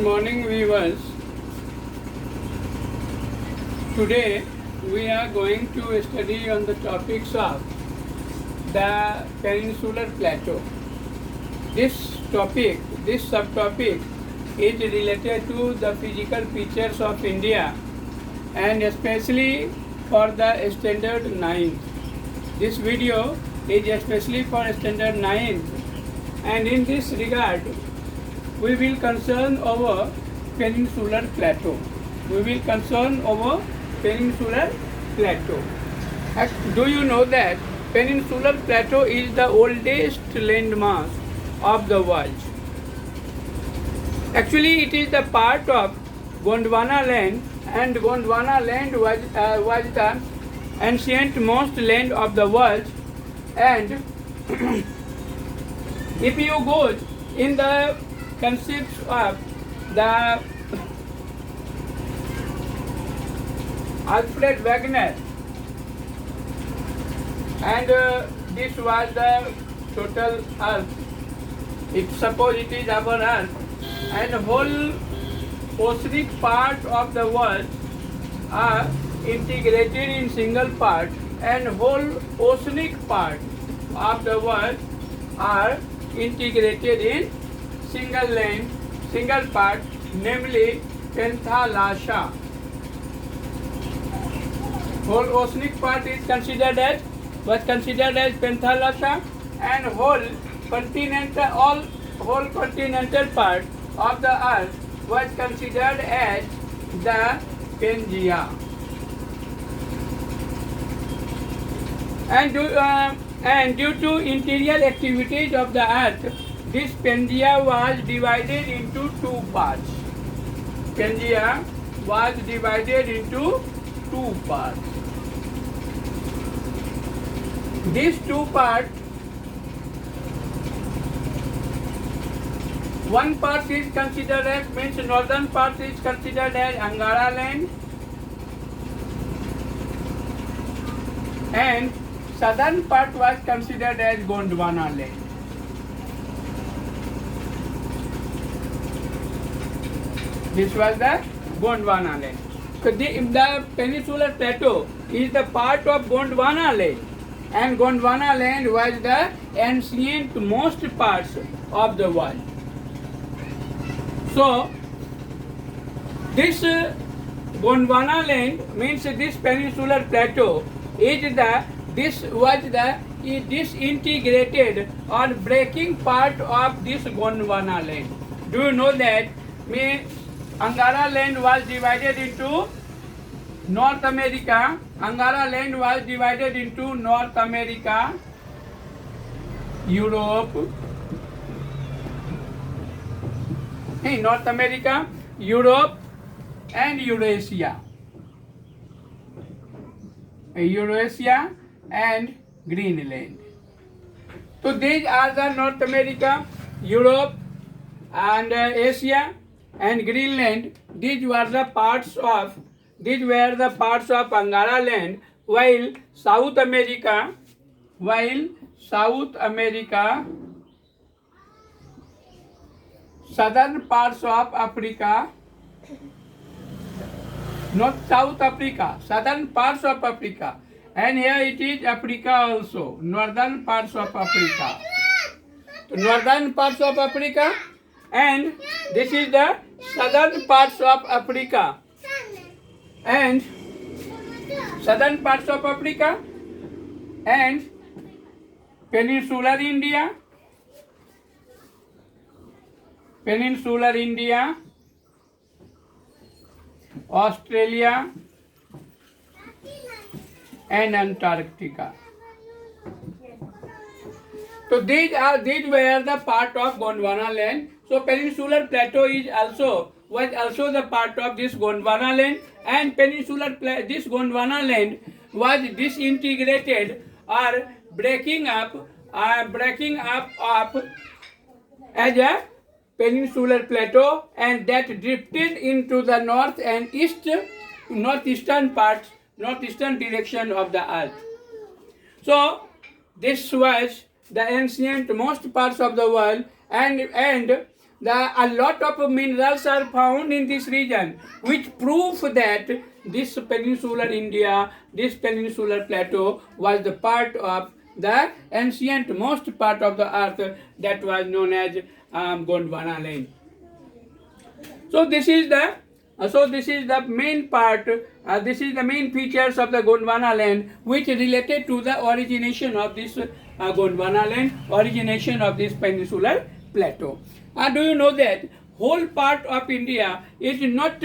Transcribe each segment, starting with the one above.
morning, viewers. Today we are going to study on the topics of the Peninsular Plateau. This subtopic is related to the physical features of India and especially for the Standard 9. This video is especially for Standard 9, and in this regard we will concern over Peninsular Plateau. Do you know that Peninsular Plateau is the oldest landmass of the world? Actually, it is the part of Gondwana land, and Gondwana land was the ancient most land of the world. And if you go in the concepts of the Alfred Wegener, and this was the total earth. Suppose it is our earth, and whole oceanic part of the world are integrated in single part, and whole oceanic part of the world are integrated in single part, namely Panthalasha. Whole oceanic part is considered as Panthalasha, and whole continental part of the earth was considered as the Pangaea. And due to interior activities of the earth, this Pangaea was divided into two parts. These two parts, one part is considered as, northern part is considered as Angara land, and southern part was considered as Gondwana land. This was the Gondwana land. So the Peninsular Plateau is the part of Gondwana land, and Gondwana land was the ancient most parts of the world. So this Gondwana land means this Peninsular Plateau is disintegrated or breaking part of this Gondwana land. Do you know that Angara land was divided into North America? Angara land was divided into North America, Europe, and Eurasia. Eurasia and Greenland. So these are the North America, Europe, and Asia and Greenland. These were the parts of Angara land, while South America, southern parts of Africa, not South Africa, southern parts of Africa, and here it is Africa also, northern parts of Africa. And this is the southern parts of Africa, and Peninsular India, Australia, and Antarctica. So these were the part of Gondwana land. So Peninsular Plateau was also the part of this Gondwana land, and this Gondwana land was disintegrated or breaking up as a Peninsular Plateau, and that drifted into the north and northeastern direction of the earth. So this was the ancient most parts of the world, and a lot of minerals are found in this region, which prove that this peninsular India, this peninsular plateau was the part of the ancient most part of the earth that was known as Gondwana land. So this is the main part. This is the main features of the Gondwana land, which related to the origination of this Gondwana land, origination of this peninsular plateau. Do you know that whole part of India is not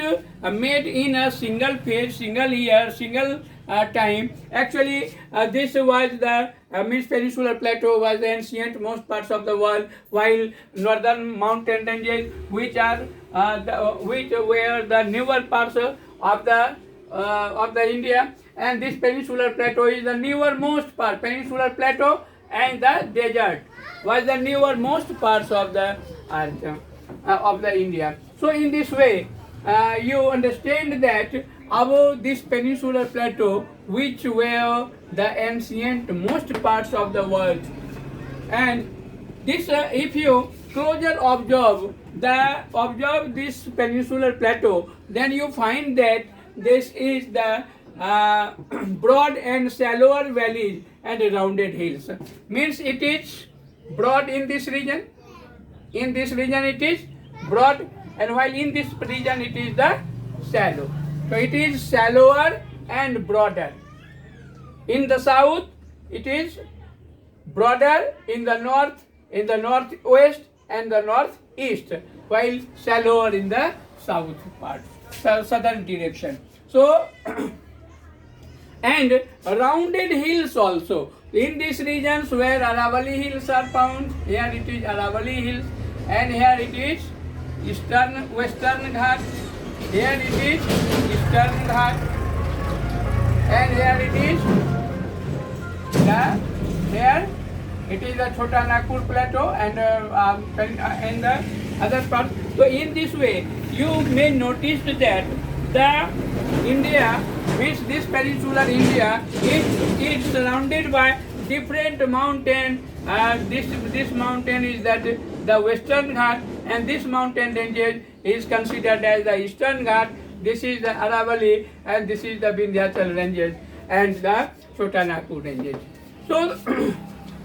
made in a single phase, single year, single time? Actually, this was the means peninsular plateau was the ancient most parts of the world, while northern mountain ranges, which are which were the newer parts of the India, and this peninsular plateau is the newer most part. Peninsular plateau and the desert was the newer most parts of the earth of the India. So in this way, you understand that above this peninsular plateau, which were the ancient most parts of the world, and this if you closer observe this peninsular plateau, then you find that this is the broad and shallower valleys and rounded hills. Means it is broad in this region. In this region it is broad, and while in this region it is the shallow. So it is shallower and broader. In the south it is broader, in the northwest and the northeast, while shallower in the south part, southern direction. So and rounded hills also in these regions where Aravalli hills are found. Here it is Aravalli hills, and here it is western Ghat. Here it is eastern Ghat, and here it is the Chota Nagpur plateau and the other part. So in this way, you may notice that the India, means this peninsular India, is surrounded by different mountain. This mountain is that the Western Ghat, and this mountain range is considered as the Eastern Ghat. This is the Aravalli, and this is the Vindhyachal ranges and the Chota Nagpur ranges.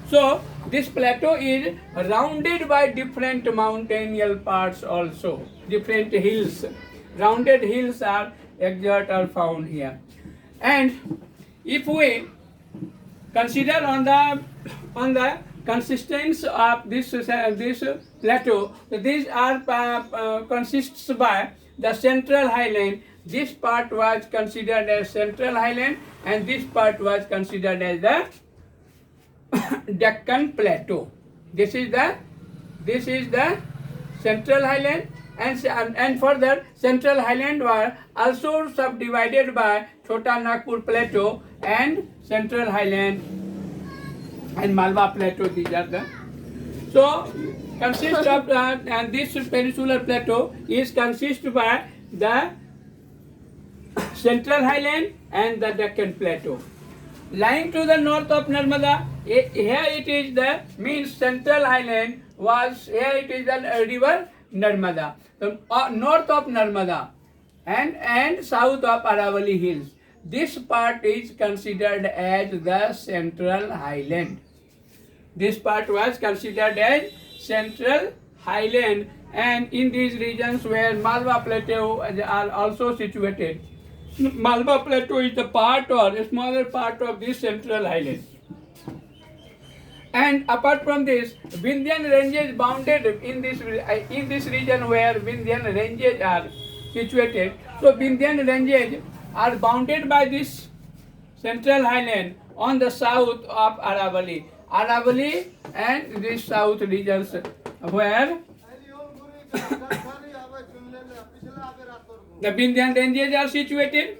So this plateau is rounded by different mountainous parts also, different hills. Rounded hills are found here. And if we consider on the consistence of this plateau, these are consists by the central highland. This part was considered as central highland, and this part was considered as the Deccan plateau. This is the central highland, and further central highland were also subdivided by Chota Nagpur plateau and central highland and Malwa plateau. These are the consist of and this peninsular plateau is consist by the central highland and the Deccan plateau. Lying to the north of Narmada, here it is the means central highland was, here it is the river Narmada. So, north of Narmada and south of Aravalli hills. This part is considered as the central highland. This part was considered as central highland, and in these regions where Malwa plateau are also situated. Malwa plateau is the part or a smaller part of this central highland. And apart from this, Vindhyan ranges bounded in this region where Vindhyan ranges are situated. So Vindhyan ranges are bounded by this central highland on the south of Aravalli. Aravalli and this south regions where the Vindhyan ranges are situated,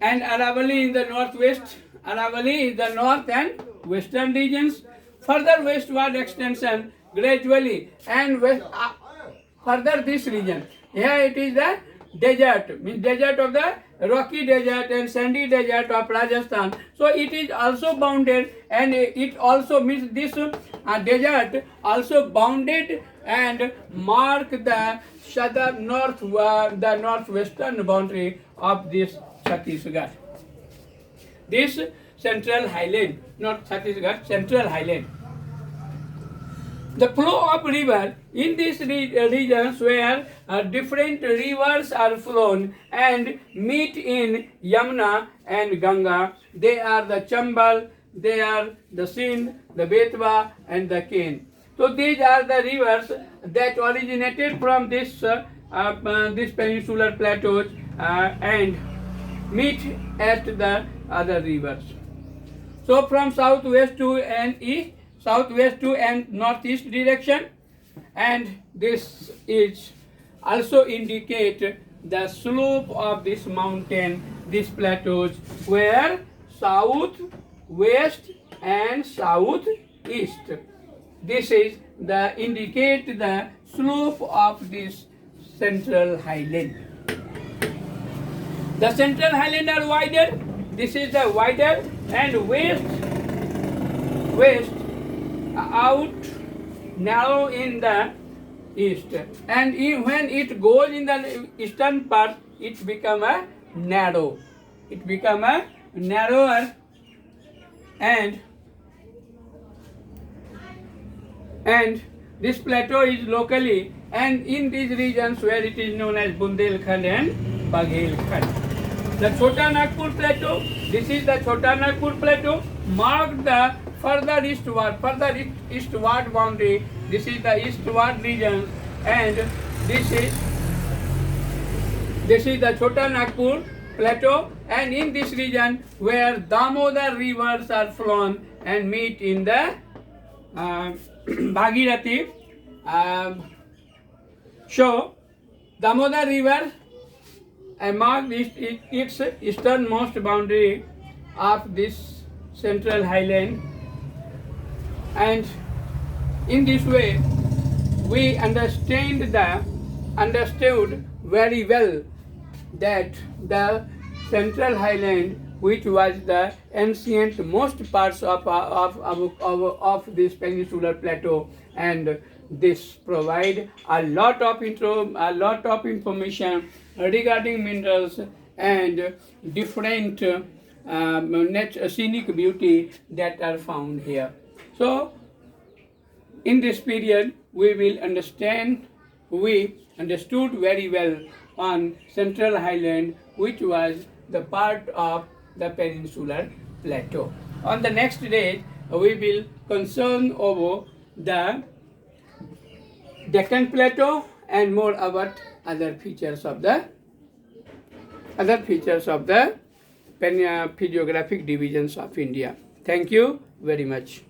and Aravalli in the northwest, Aravalli is the north and western regions. Further westward extension gradually and further this region. Here it is the desert, means desert of the rocky desert and sandy desert of Rajasthan. So it is also bounded, and it also means this desert also bounded and mark the southern the northwestern boundary of this Chhattisgarh. This central highland, not Chhattisgarh, central highland. The flow of river in these regions where different rivers are flown and meet in Yamuna and Ganga. They are the Chambal, they are the Sindh, the Betwa and the Ken. So these are the rivers that originated from this peninsular plateaus and meet at the other rivers. So from southwest to and northeast direction, and this is also indicate the slope of this mountain, these plateaus, where south, west and southeast. This is the indicate the slope of this central highland. The central highland are wider. This is the wider, and west out narrow in the east, and when it goes in the eastern part, it become a narrow. It become a narrower, and this plateau is locally and in these regions where it is known as Bundelkhand and Baghelkhand. The Chota Nagpur Plateau, this is the Chota Nagpur Plateau, marked the further eastward boundary. This is the eastward region, and this is the Chota Nagpur Plateau, and in this region where Damodar rivers are flown and meet in the Bhagirathi. So Damodar river marked its easternmost boundary of this central highland, and in this way we understood very well that the central highland, which was the ancient most parts of this peninsular plateau, and this provide a lot of information regarding minerals and different scenic beauty that are found here. So in this period we understood very well on central highland, which was the part of the peninsular plateau. On the next day we will concern over the Deccan Plateau and more about other features of the physiographic divisions of India. Thank you very much.